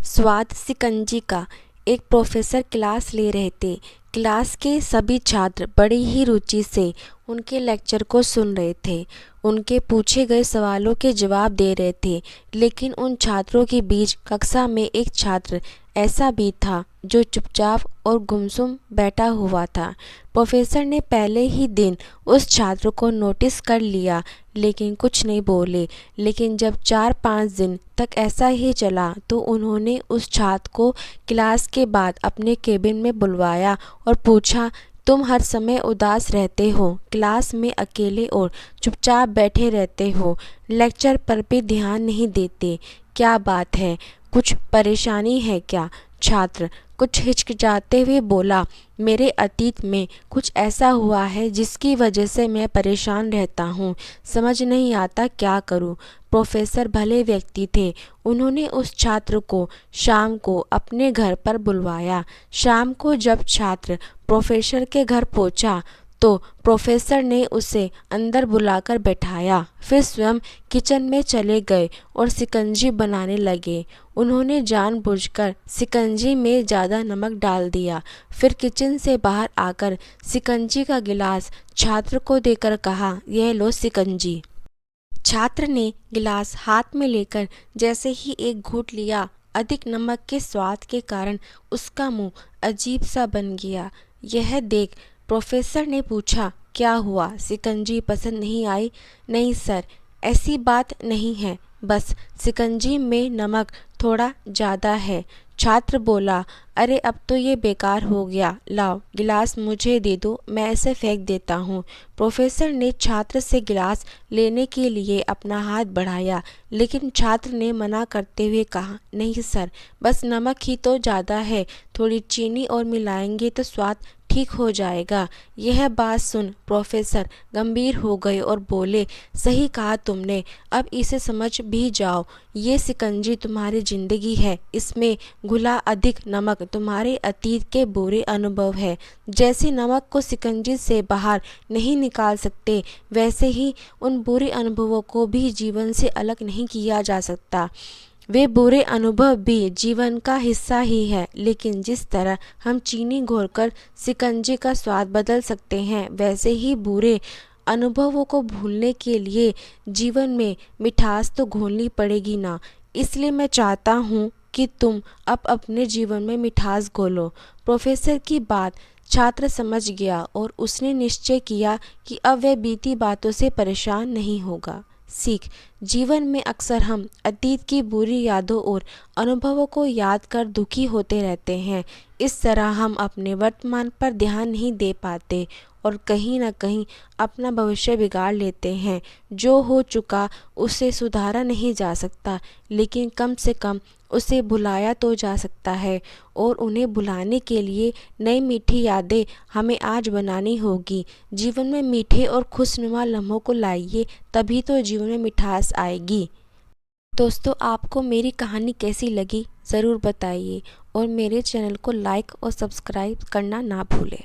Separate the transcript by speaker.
Speaker 1: स्वाद शिकंजी का। एक प्रोफेसर क्लास ले रहे थे। क्लास के सभी छात्र बड़ी ही रुचि से उनके लेक्चर को सुन रहे थे। उनके पूछे गए सवालों के जवाब दे रहे थे। लेकिन उन छात्रों के बीच कक्षा में एक छात्र ऐसा भी था जो चुपचाप और गुमसुम बैठा हुआ था। प्रोफेसर ने पहले ही दिन उस छात्र को नोटिस कर लिया, लेकिन कुछ नहीं बोले। लेकिन जब 4-5 दिन तक ऐसा ही चला तो उन्होंने उस छात्र को क्लास के बाद अपने केबिन में बुलवाया और पूछा, तुम हर समय उदास रहते हो, क्लास में अकेले और चुपचाप बैठे रहते हो, लेक्चर पर भी ध्यान नहीं देते, क्या बात है? कुछ परेशानी है क्या? छात्र कुछ हिचकिचाते हुए बोला, मेरे अतीत में कुछ ऐसा हुआ है जिसकी वजह से मैं परेशान रहता हूँ, समझ नहीं आता क्या करूँ। प्रोफेसर भले व्यक्ति थे। उन्होंने उस छात्र को शाम को अपने घर पर बुलवाया। शाम को जब छात्र प्रोफेसर के घर पहुंचा तो प्रोफेसर ने उसे अंदर बुलाकर बैठाया। फिर स्वयं किचन में चले गए और शिकंजी बनाने लगे। उन्होंने जानबूझकर शिकंजी में ज़्यादा नमक डाल दिया। फिर किचन से बाहर आकर शिकंजी का गिलास छात्र को देकर कहा, यह लो शिकंजी। छात्र ने गिलास हाथ में लेकर जैसे ही एक घूंट लिया, अधिक नमक के स्वाद के कारण उसका मुंह अजीब सा बन गया। यह देख प्रोफेसर ने पूछा, क्या हुआ, शिकंजी पसंद नहीं आई? नहीं सर, ऐसी बात नहीं है, बस शिकंजी में नमक थोड़ा ज़्यादा है। छात्र बोला, अरे अब तो ये बेकार हो गया, लाओ गिलास मुझे दे दो, मैं इसे फेंक देता हूँ। प्रोफेसर ने छात्र से गिलास लेने के लिए अपना हाथ बढ़ाया, लेकिन छात्र ने मना करते हुए कहा, नहीं सर, बस नमक ही तो ज़्यादा है, थोड़ी चीनी और मिलाएंगे तो स्वाद ठीक हो जाएगा। यह बात सुन प्रोफेसर गंभीर हो गए और बोले, सही कहा तुमने, अब इसे समझ भी जाओ। ये शिकंजी तुम्हारी जिंदगी है, इसमें घुला अधिक नमक तुम्हारे अतीत के बुरे अनुभव है। जैसे नमक को शिकंजी से बाहर नहीं निकाल सकते, वैसे ही उन बुरे अनुभवों को भी जीवन से अलग नहीं किया जा सकता। वे बुरे अनुभव भी जीवन का हिस्सा ही है, लेकिन जिस तरह हम चीनी घोलकर शिकंजी का स्वाद बदल सकते हैं, वैसे ही बुरे अनुभवों को भूलने के लिए जीवन में मिठास तो घोलनी पड़ेगी ना। इसलिए मैं चाहता हूँ कि तुम अब अपने जीवन में मिठास घोलो। प्रोफेसर की बात छात्र समझ गया और उसने निश्चय किया कि अब वह बीती बातों से परेशान नहीं होगा। सीख, जीवन में अक्सर हम अतीत की बुरी यादों और अनुभवों को याद कर दुखी होते रहते हैं। इस तरह हम अपने वर्तमान पर ध्यान नहीं दे पाते और कहीं ना कहीं अपना भविष्य बिगाड़ लेते हैं। जो हो चुका उसे सुधारा नहीं जा सकता, लेकिन कम से कम उसे भुलाया तो जा सकता है, और उन्हें भुलाने के लिए नई मीठी यादें हमें आज बनानी होगी। जीवन में मीठे और खुशनुमा लम्हों को लाइए, तभी तो जीवन में मिठास आएगी। दोस्तों, आपको मेरी कहानी कैसी लगी ज़रूर बताइए और मेरे चैनल को लाइक और सब्सक्राइब करना ना भूलें।